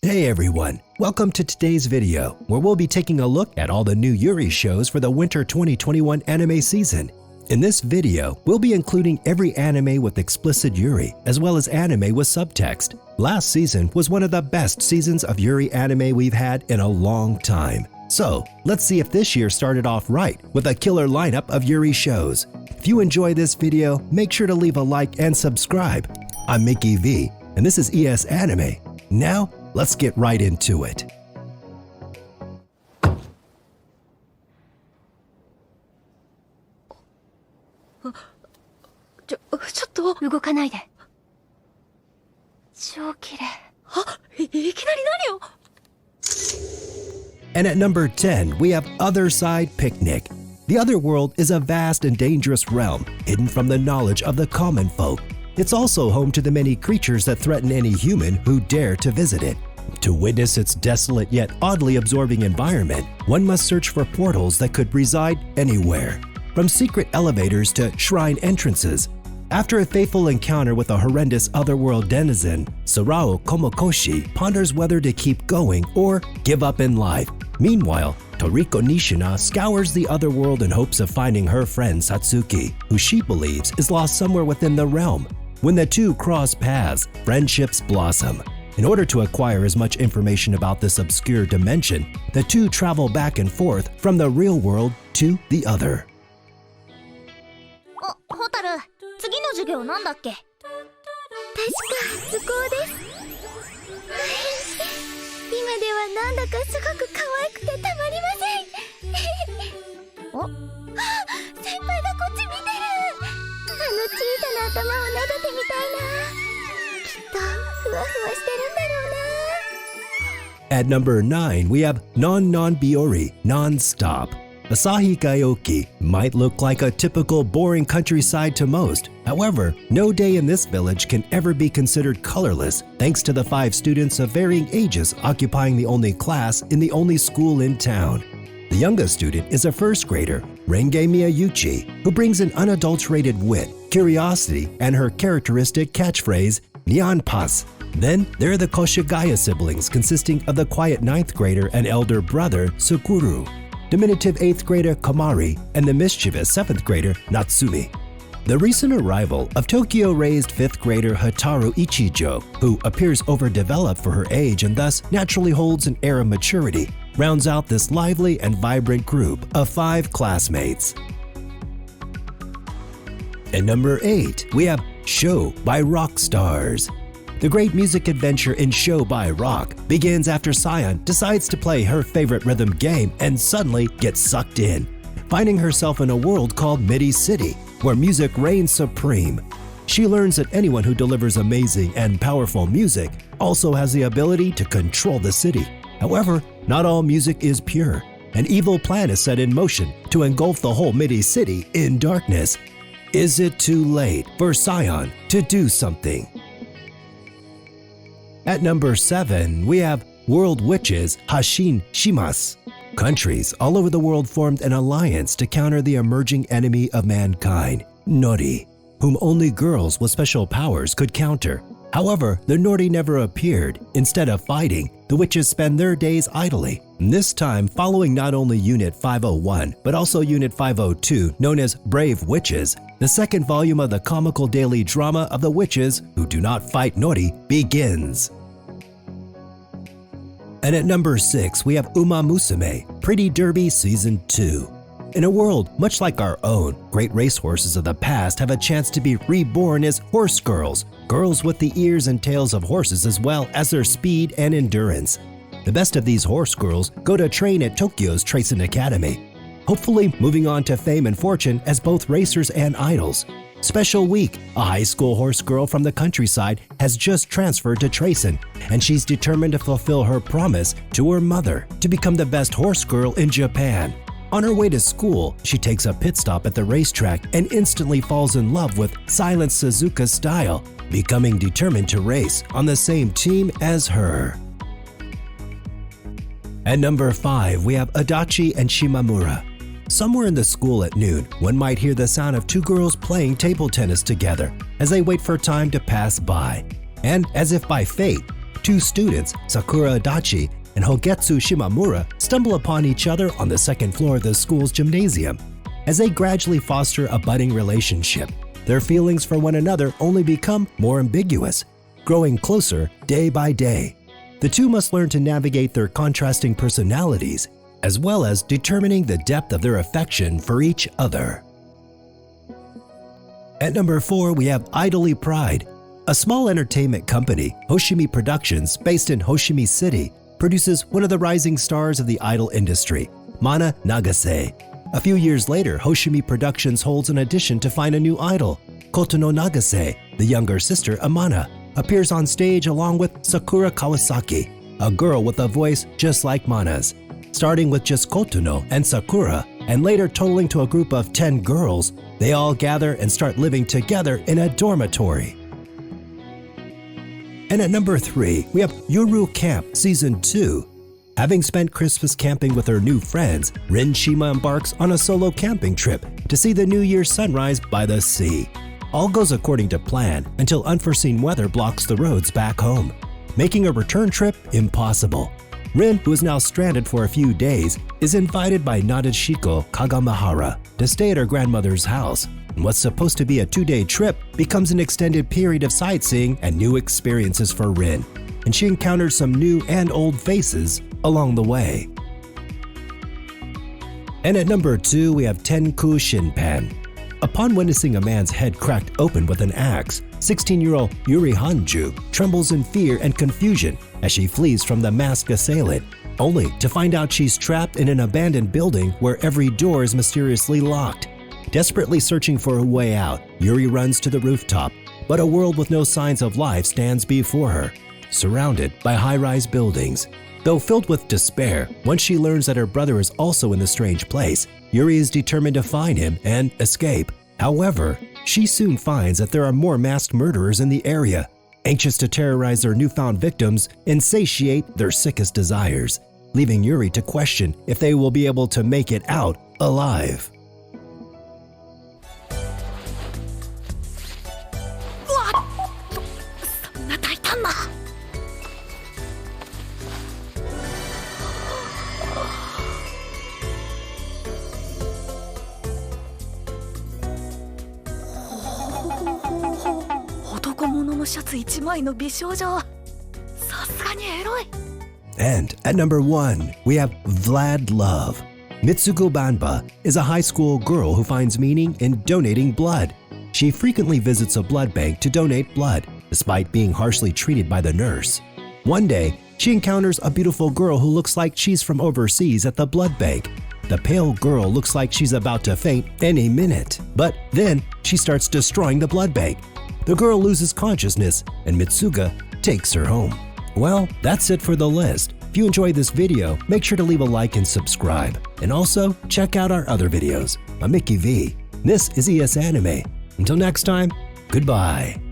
Hey everyone, welcome to today's video where we'll be taking a look at all the new Yuri shows for the winter 2021 anime season. In this video, we'll be including every anime with explicit Yuri as well as anime with subtext. Last season was one of the best seasons of Yuri anime we've had in a long time. So, let's see if this year started off right with a killer lineup of Yuri shows. If you enjoy this video, make sure to leave a like and subscribe. I'm Mickey V, and this is ES Anime. Now, let's get right into it. ちょっと動かないで。超綺麗。いきなり何を And at number 10, we have Other Side Picnic. The other world is a vast and dangerous realm, hidden from the knowledge of the common folk. It's also home to the many creatures that threaten any human who dare to visit it. To witness its desolate yet oddly absorbing environment, one must search for portals that could reside anywhere, from secret elevators to shrine entrances. After a fateful encounter with a horrendous otherworld denizen, Sarao Komokoshi ponders whether to keep going or give up in life. Meanwhile, Toriko Nishina scours the otherworld in hopes of finding her friend Satsuki, who she believes is lost somewhere within the realm. When the two cross paths, friendships blossom. In order to acquire as much information about this obscure dimension, the two travel back and forth from the real world to the other. ホタル、次の授業なんだっけ？確か図工です。今ではなんだかすごく可愛くてたまりません。先輩がこっち見てる。あの小さな頭を撫でてみたいな。きっとふわふわしてるんだろうな。 At number 9, we have Non-Non-Biori, Non-Stop. Asahi Gaoki might look like a typical boring countryside to most. However, no day in this village can ever be considered colorless thanks to the 5 students of varying ages occupying the only class in the only school in town. The youngest student is a first grader, Renge Miyauchi, who brings an unadulterated wit, curiosity, and her characteristic catchphrase, Nyanpas. Then there are the Koshigaya siblings consisting of the quiet 9th grader and elder brother, Sukuru, diminutive 8th grader Komari, and the mischievous 7th grader Natsumi. The recent arrival of Tokyo-raised 5th grader Hataru Ichijo, who appears overdeveloped for her age and thus naturally holds an air of maturity, rounds out this lively and vibrant group of 5 classmates. At number 8, we have Show by Rock Stars. The great music adventure in Show by Rock begins after Sayan decides to play her favorite rhythm game and suddenly gets sucked in, finding herself in a world called Midi City, where music reigns supreme. She learns that anyone who delivers amazing and powerful music also has the ability to control the city. However, not all music is pure. An evil plan is set in motion to engulf the whole Midi City in darkness. Is it too late for Sayan to do something? At number 7, we have World Witches Hashin Shimas. Countries all over the world formed an alliance to counter the emerging enemy of mankind, Nori, whom only girls with special powers could counter. However, the Nori never appeared. Instead of fighting, the witches spend their days idly, this time following not only Unit 501, but also Unit 502, known as Brave Witches. The second volume of the comical daily drama of the witches who do not fight Nori begins. And at number 6, we have Uma Musume, Pretty Derby Season 2. In a world much like our own, great racehorses of the past have a chance to be reborn as horse girls, girls with the ears and tails of horses as well as their speed and endurance. The best of these horse girls go to train at Tokyo's Tracing Academy, hopefully moving on to fame and fortune as both racers and idols. Special week, a high school horse girl from the countryside has just transferred to Tracing, and she's determined to fulfill her promise to her mother to become the best horse girl in Japan. On her way to school, she takes a pit stop at the racetrack and instantly falls in love with Silent Suzuka's style, becoming determined to race on the same team as her. At number 5, we have Adachi and Shimamura. Somewhere in the school at noon, one might hear the sound of 2 girls playing table tennis together as they wait for time to pass by. And as if by fate, two students, Sakura Adachi and Hogetsu Shimamura, stumble upon each other on the second floor of the school's gymnasium. As they gradually foster a budding relationship, their feelings for one another only become more ambiguous, growing closer day by day. The two must learn to navigate their contrasting personalities, as well as determining the depth of their affection for each other. At number 4, we have Idly Pride. A small entertainment company, Hoshimi Productions, based in Hoshimi City, produces one of the rising stars of the idol industry, Mana Nagase. A few years later, Hoshimi Productions holds an audition to find a new idol. Kotono Nagase, the younger sister of Mana, appears on stage along with Sakura Kawasaki, a girl with a voice just like Mana's. Starting with just Kotono and Sakura, and later totaling to a group of 10 girls, they all gather and start living together in a dormitory. And at number 3, we have Yuru Camp Season 2. Having spent Christmas camping with her new friends, Rin Shima embarks on a solo camping trip to see the New Year's sunrise by the sea. All goes according to plan until unforeseen weather blocks the roads back home, making a return trip impossible. Rin, who is now stranded for a few days, is invited by Nadeshiko Kagamahara to stay at her grandmother's house, and what's supposed to be a 2-day trip becomes an extended period of sightseeing and new experiences for Rin, and she encounters some new and old faces along the way. And at number 2, we have Tenku Shinpan. Upon witnessing a man's head cracked open with an axe, 16-year-old Yuri Hanju trembles in fear and confusion as she flees from the masked assailant, only to find out she's trapped in an abandoned building where every door is mysteriously locked. Desperately searching for a way out, Yuri runs to the rooftop, but a world with no signs of life stands before her, surrounded by high-rise buildings. Though filled with despair, once she learns that her brother is also in the strange place, Yuri is determined to find him and escape. However, she soon finds that there are more masked murderers in the area, anxious to terrorize their newfound victims and satiate their sickest desires, leaving Yuri to question if they will be able to make it out alive. And at number 1, we have Vlad Love. Mitsuko Banba is a high school girl who finds meaning in donating blood. She frequently visits a blood bank to donate blood, despite being harshly treated by the nurse. One day, she encounters a beautiful girl who looks like she's from overseas at the blood bank. The pale girl looks like she's about to faint any minute, but then she starts destroying the blood bank. The girl loses consciousness and Mitsuga takes her home. Well, that's it for the list. If you enjoyed this video, make sure to leave a like and subscribe. And also, check out our other videos. I'm Mickey V. This is ES Anime. Until next time, goodbye.